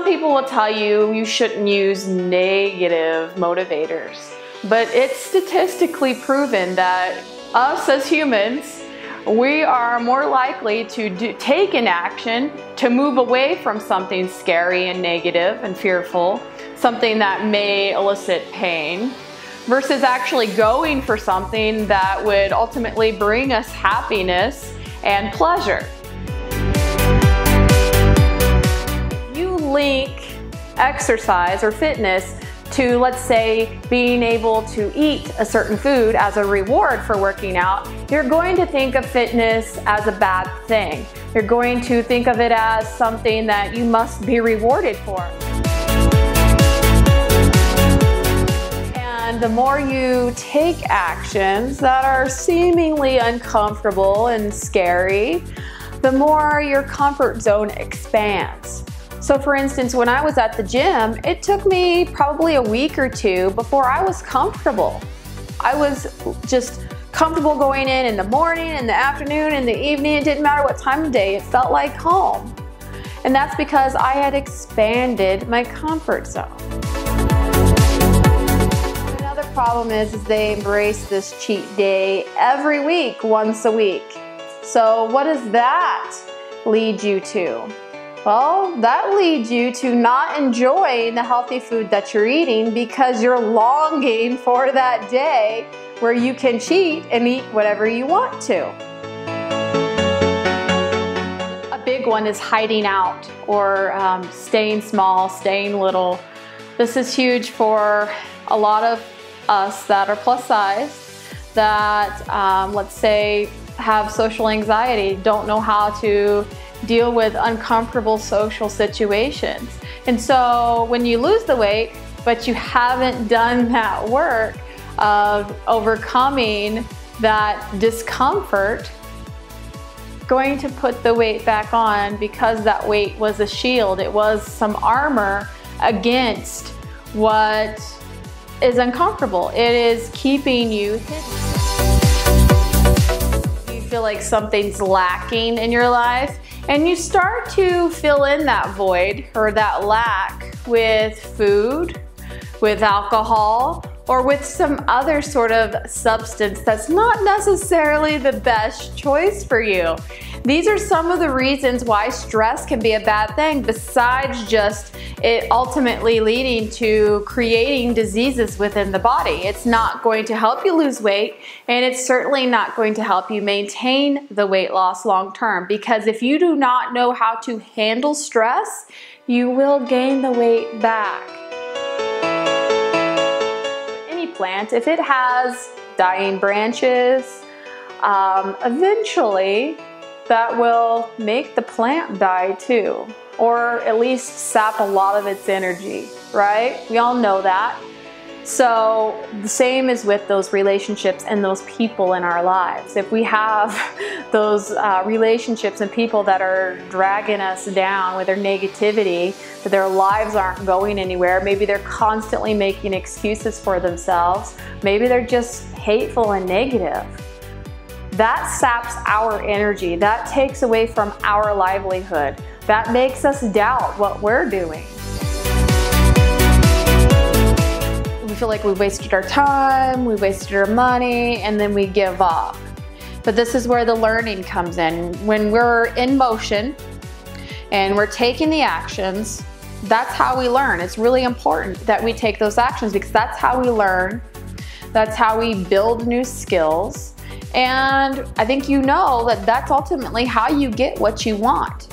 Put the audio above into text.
people will tell you you shouldn't use negative motivators, but it's statistically proven that us as humans, we are more likely to take an action to move away from something scary and negative and fearful, something that may elicit pain, versus actually going for something that would ultimately bring us happiness and pleasure. You link exercise or fitness to, let's say, being able to eat a certain food as a reward for working out, you're going to think of fitness as a bad thing. You're going to think of it as something that you must be rewarded for. And the more you take actions that are seemingly uncomfortable and scary, the more your comfort zone expands. So for instance, when I was at the gym, it took me probably a week or two before I was comfortable. I was just comfortable going in the morning, in the afternoon, in the evening. It didn't matter what time of day. It felt like home. And that's because I had expanded my comfort zone. Another problem is they embrace this cheat day every week, once a week. So what does that lead you to? Well, that leads you to not enjoying the healthy food that you're eating because you're longing for that day where you can cheat and eat whatever you want to. A big one is hiding out or staying small, staying little. This is huge for a lot of us that are plus size that, let's say, have social anxiety, don't know how to deal with uncomfortable social situations. And so when you lose the weight, but you haven't done that work of overcoming that discomfort, going to put the weight back on because that weight was a shield. It was some armor against what is uncomfortable. It is keeping you hidden. You feel like something's lacking in your life, and you start to fill in that void or that lack with food, with alcohol, or with some other sort of substance that's not necessarily the best choice for you. These are some of the reasons why stress can be a bad thing, besides just it ultimately leading to creating diseases within the body. It's not going to help you lose weight, and it's certainly not going to help you maintain the weight loss long term, because if you do not know how to handle stress, you will gain the weight back. Any plant, if it has dying branches, eventually that will make the plant die too, or at least sap a lot of its energy, right? We all know that. So the same is with those relationships and those people in our lives. If we have those relationships and people that are dragging us down with their negativity, that their lives aren't going anywhere, maybe they're constantly making excuses for themselves, maybe they're just hateful and negative, that saps our energy. That takes away from our livelihood. That makes us doubt what we're doing. We feel like we wasted our time, we wasted our money, and then we give up. But this is where the learning comes in. When we're in motion and we're taking the actions, that's how we learn. It's really important that we take those actions because that's how we learn. That's how we build new skills. And I think you know that that's ultimately how you get what you want.